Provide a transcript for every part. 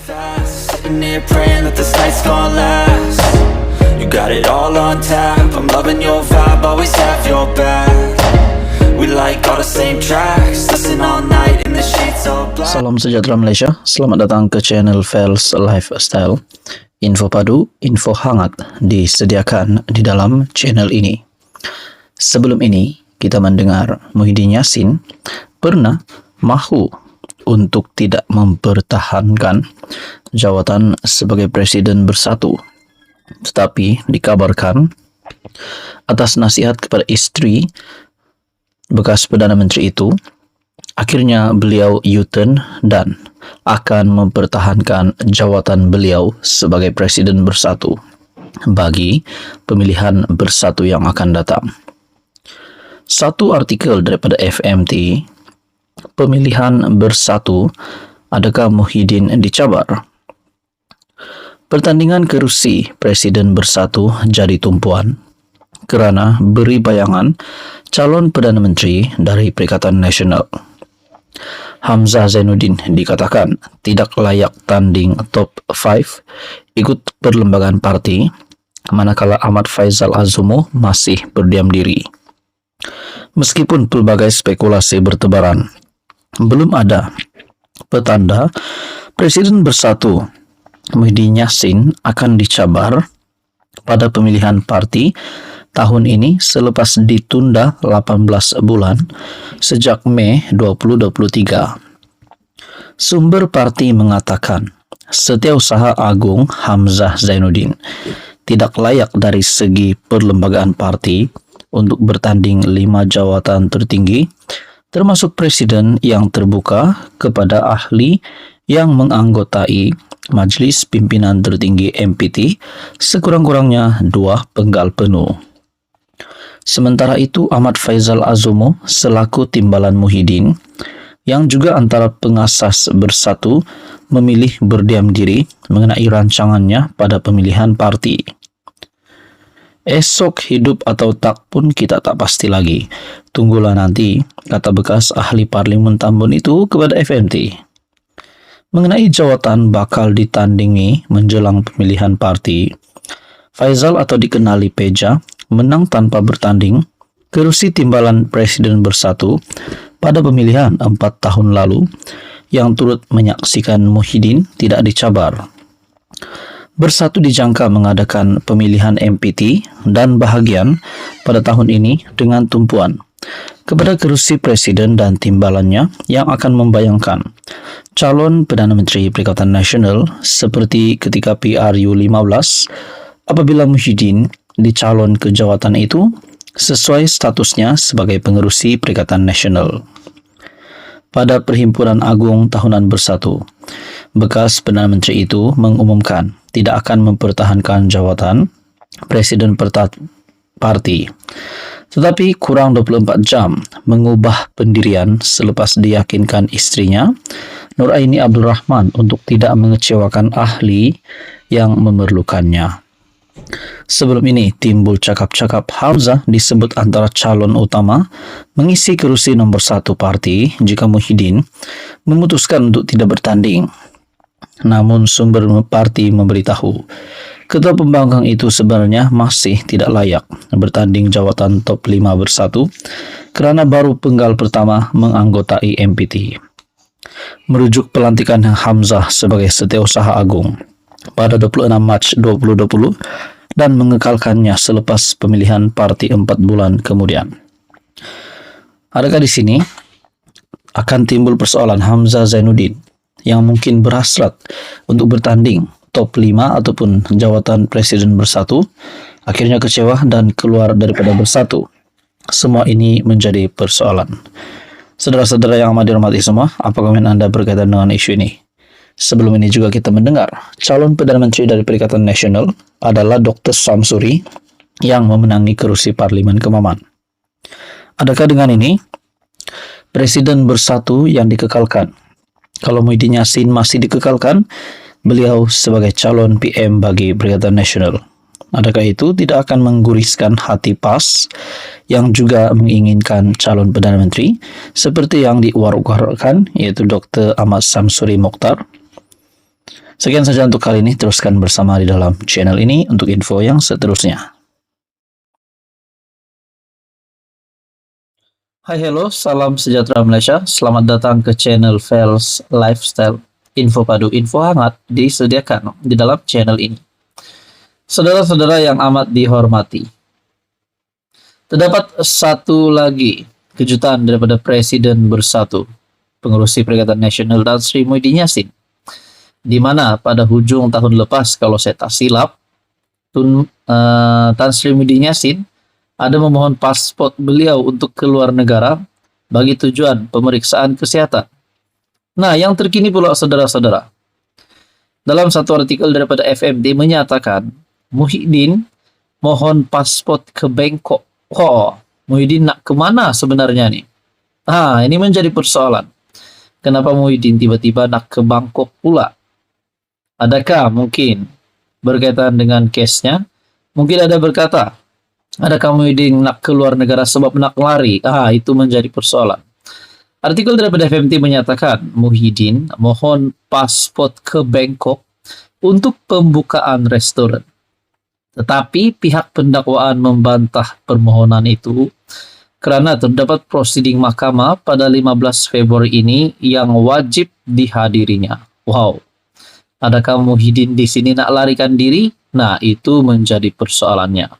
fast, sitting here praying that this night's gonna last. You got it all on tap, I'm loving your vibe, always have your back. We like all the same tracks, listen all night in the sheets all black. Salam sejahtera Malaysia, selamat datang ke channel Fels Lifestyle. Info padu, info hangat disediakan di dalam channel ini. Sebelum ini, kita mendengar Muhyiddin Yassin pernah mahu untuk tidak mempertahankan jawatan sebagai Presiden Bersatu. Tetapi dikabarkan atas nasihat kepada istri bekas Perdana Menteri itu, akhirnya beliau U-turn dan akan mempertahankan jawatan beliau sebagai Presiden Bersatu bagi pemilihan bersatu yang akan datang. Satu artikel daripada FMT, pemilihan bersatu, adakah Muhyiddin dicabar? Pertandingan kerusi Presiden Bersatu jadi tumpuan kerana beri bayangan calon Perdana Menteri dari Perikatan Nasional. Hamzah Zainuddin dikatakan tidak layak tanding top 5 ikut perlembagaan parti, manakala Ahmad Faizal Azumo masih berdiam diri. Meskipun pelbagai spekulasi bertebaran, belum ada petanda Presiden Bersatu Muhyiddin Yassin akan dicabar pada pemilihan parti tahun ini selepas ditunda 18 bulan sejak Mei 2023. Sumber parti mengatakan Setiausaha Agung Hamzah Zainuddin tidak layak dari segi perlembagaan parti untuk bertanding 5 jawatan tertinggi, termasuk presiden yang terbuka kepada ahli yang menganggotai Majlis Pimpinan Tertinggi MPT sekurang-kurangnya 2 penggal penuh. Sementara itu, Ahmad Faizal Azumo selaku timbalan Muhyiddin yang juga antara pengasas Bersatu memilih berdiam diri mengenai rancangannya pada pemilihan parti. Esok hidup atau tak pun kita tak pasti lagi. Tunggulah nanti, kata bekas ahli Parlimen Tambun itu kepada FMT. Mengenai jawatan bakal ditandingi menjelang pemilihan parti, Faizal atau dikenali Peja menang tanpa bertanding kerusi timbalan Presiden Bersatu pada pemilihan 4 tahun lalu yang turut menyaksikan Muhyiddin tidak dicabar. Bersatu dijangka mengadakan pemilihan MPT dan bahagian pada tahun ini dengan tumpuan kepada kerusi presiden dan timbalannya yang akan membayangkan calon Perdana Menteri Perikatan Nasional seperti ketika PRU 15 apabila Muhyiddin dicalon ke jawatan itu sesuai statusnya sebagai pengerusi Perikatan Nasional. Pada Perhimpunan Agung Tahunan Bersatu, bekas Perdana Menteri itu mengumumkan tidak akan mempertahankan jawatan Presiden Parti. Tetapi kurang 24 jam mengubah pendirian selepas diyakinkan istrinya, Nuraini Abdul Rahman, untuk tidak mengecewakan ahli yang memerlukannya. Sebelum ini timbul cakap-cakap Hamzah disebut antara calon utama mengisi kerusi nomor 1 parti jika Muhyiddin memutuskan untuk tidak bertanding. Namun sumber parti memberitahu ketua pembangkang itu sebenarnya masih tidak layak bertanding jawatan top 5 Bersatu kerana baru penggal pertama menganggotai MPT. Merujuk pelantikan Hamzah sebagai Setiausaha Agung pada 26 Mac 2020 dan mengekalkannya selepas pemilihan parti 4 bulan kemudian. Adakah di sini akan timbul persoalan Hamzah Zainuddin yang mungkin berhasrat untuk bertanding top 5 ataupun jawatan Presiden Bersatu, akhirnya kecewa dan keluar daripada Bersatu? Semua ini menjadi persoalan. Saudara-saudara yang amat dihormati semua, apa komen Anda berkaitan dengan isu ini? Sebelum ini juga kita mendengar calon Perdana Menteri dari Perikatan Nasional adalah Dr. Samsuri yang memenangi kerusi Parlimen Kemaman. Adakah dengan ini Presiden Bersatu yang dikekalkan? Kalau Muhyiddin Yassin masih dikekalkan, beliau sebagai calon PM bagi Perikatan Nasional. Adakah itu tidak akan mengguriskan hati PAS yang juga menginginkan calon Perdana Menteri seperti yang diwar-warkan, yaitu Dr. Ahmad Samsuri Mokhtar? Sekian saja untuk kali ini, teruskan bersama di dalam channel ini untuk info yang seterusnya. Hai hello, salam sejahtera Malaysia. Selamat datang ke channel Fels Lifestyle. Info padu, info hangat disediakan di dalam channel ini. Saudara-saudara yang amat dihormati, terdapat satu lagi kejutan daripada Presiden Bersatu, Pengerusi Perikatan Nasional Tan Sri Muhyiddin Yassin, di mana pada hujung tahun lepas, kalau saya tak silap, Tan Sri Muhyiddin Yassin ada memohon pasport beliau untuk keluar negara bagi tujuan pemeriksaan kesehatan. Nah, yang terkini pula saudara-saudara, dalam satu artikel daripada FMD menyatakan Muhyiddin mohon pasport ke Bangkok. Muhyiddin nak kemana sebenarnya nih? Ini menjadi persoalan. Kenapa Muhyiddin tiba-tiba nak ke Bangkok pula? Adakah mungkin berkaitan dengan case-nya? Mungkin ada berkata, adakah Muhyiddin nak keluar negara sebab nak lari? Itu menjadi persoalan. Artikel daripada FMT menyatakan Muhyiddin mohon pasport ke Bangkok untuk pembukaan restoran. Tetapi pihak pendakwaan membantah permohonan itu kerana terdapat prosiding mahkamah pada 15 Februari ini yang wajib dihadirinya. Wow. Adakah Muhyiddin di sini nak larikan diri? Nah, itu menjadi persoalannya.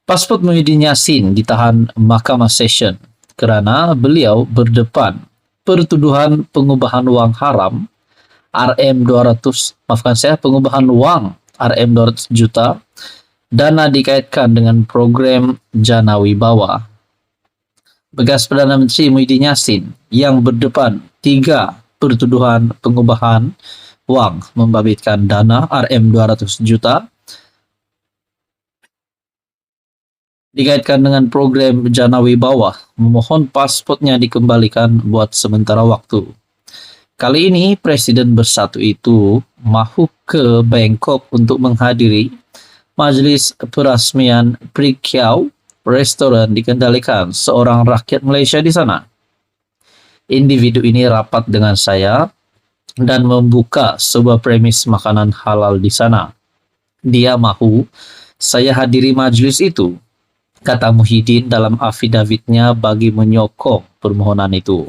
Pasport Muhyiddin Yassin ditahan Mahkamah Session kerana beliau berdepan pertuduhan pengubahan wang haram pengubahan wang RM200 juta dana dikaitkan dengan program Jana Wibawa. Bekas Perdana Menteri Muhyiddin Yassin yang berdepan 3 pertuduhan pengubahan wang membabitkan dana RM200 juta dikaitkan dengan program Jana Wibawa, memohon pasportnya dikembalikan buat sementara waktu. Kali ini Presiden Bersatu itu mahu ke Bangkok untuk menghadiri majlis perasmian Prikyau, restoran dikendalikan seorang rakyat Malaysia di sana. Individu ini rapat dengan saya dan membuka sebuah premis makanan halal di sana. Dia mahu saya hadiri majlis itu, kata Muhyiddin dalam afidavitnya bagi menyokong permohonan itu.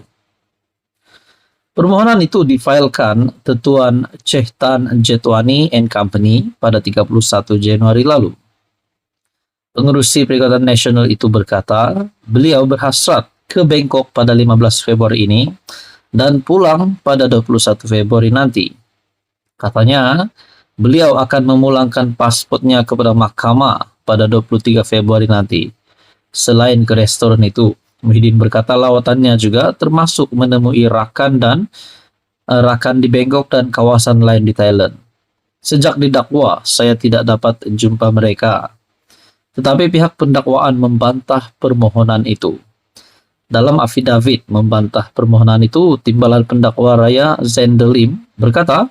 Permohonan itu difailkan Tuan Chehtan Jetwani and Company pada 31 Januari lalu. Pengerusi Perikatan Nasional itu berkata, beliau berhasrat ke Bangkok pada 15 Februari ini dan pulang pada 21 Februari nanti. Katanya, beliau akan memulangkan pasportnya kepada mahkamah pada 23 Februari nanti. Selain ke restoran itu, Muhyiddin berkata lawatannya juga termasuk menemui rakan di Bangkok dan kawasan lain di Thailand. Sejak didakwa, saya tidak dapat jumpa mereka. Tetapi pihak pendakwaan membantah permohonan itu. Dalam afidavit membantah permohonan itu, Timbalan Pendakwa Raya Zendelim berkata,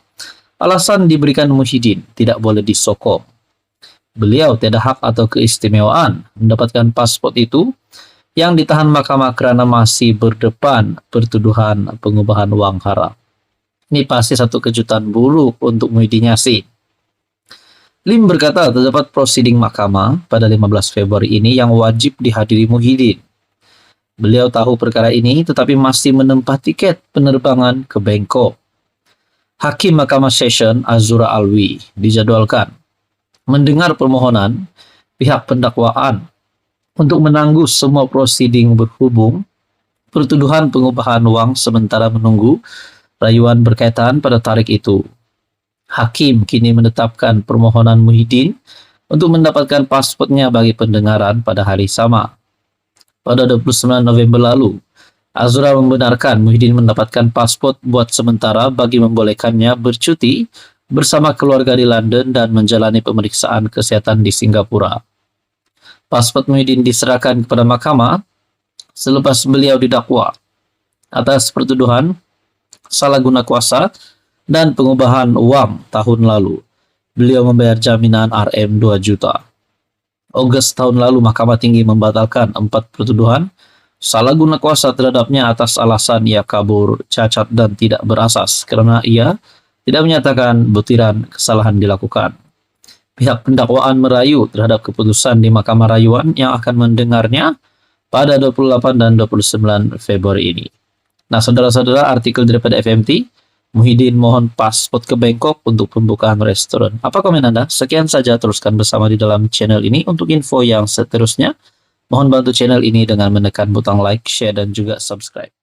alasan diberikan Muhyiddin tidak boleh disokong. Beliau tiada hak atau keistimewaan mendapatkan pasport itu yang ditahan mahkamah kerana masih berdepan pertuduhan pengubahan wang haram. Ini pasti satu kejutan buruk untuk Muhyiddin Yassin. Lim berkata terdapat prosiding mahkamah pada 15 Februari ini yang wajib dihadiri Muhyiddin. Beliau tahu perkara ini tetapi masih menempa tiket penerbangan ke Bangkok. Hakim Mahkamah Session Azura Alwi dijadwalkan mendengar permohonan pihak pendakwaan untuk menangguh semua prosiding berhubung pertuduhan pengubahan wang sementara menunggu rayuan berkaitan pada tarikh itu. Hakim kini menetapkan permohonan Muhyiddin untuk mendapatkan pasportnya bagi pendengaran pada hari sama. Pada 29 November lalu, Azura membenarkan Muhyiddin mendapatkan pasport buat sementara bagi membolehkannya bercuti bersama keluarga di London dan menjalani pemeriksaan kesehatan di Singapura. Pasport Muhyiddin diserahkan kepada mahkamah selepas beliau didakwa atas pertuduhan salah guna kuasa dan pengubahan wang tahun lalu. Beliau membayar jaminan RM2 juta. Ogos tahun lalu Mahkamah Tinggi membatalkan 4 pertuduhan salah guna kuasa terhadapnya atas alasan ia kabur, cacat dan tidak berasas kerana ia tidak menyatakan butiran kesalahan dilakukan. Pihak pendakwaan merayu terhadap keputusan di Mahkamah Rayuan yang akan mendengarnya pada 28 dan 29 Februari ini. Nah, saudara-saudara, artikel daripada FMT, Muhyiddin mohon paspor ke Bangkok untuk pembukaan restoran. Apa komen Anda? Sekian saja, teruskan bersama di dalam channel ini untuk info yang seterusnya. Mohon bantu channel ini dengan menekan butang like, share, dan juga subscribe.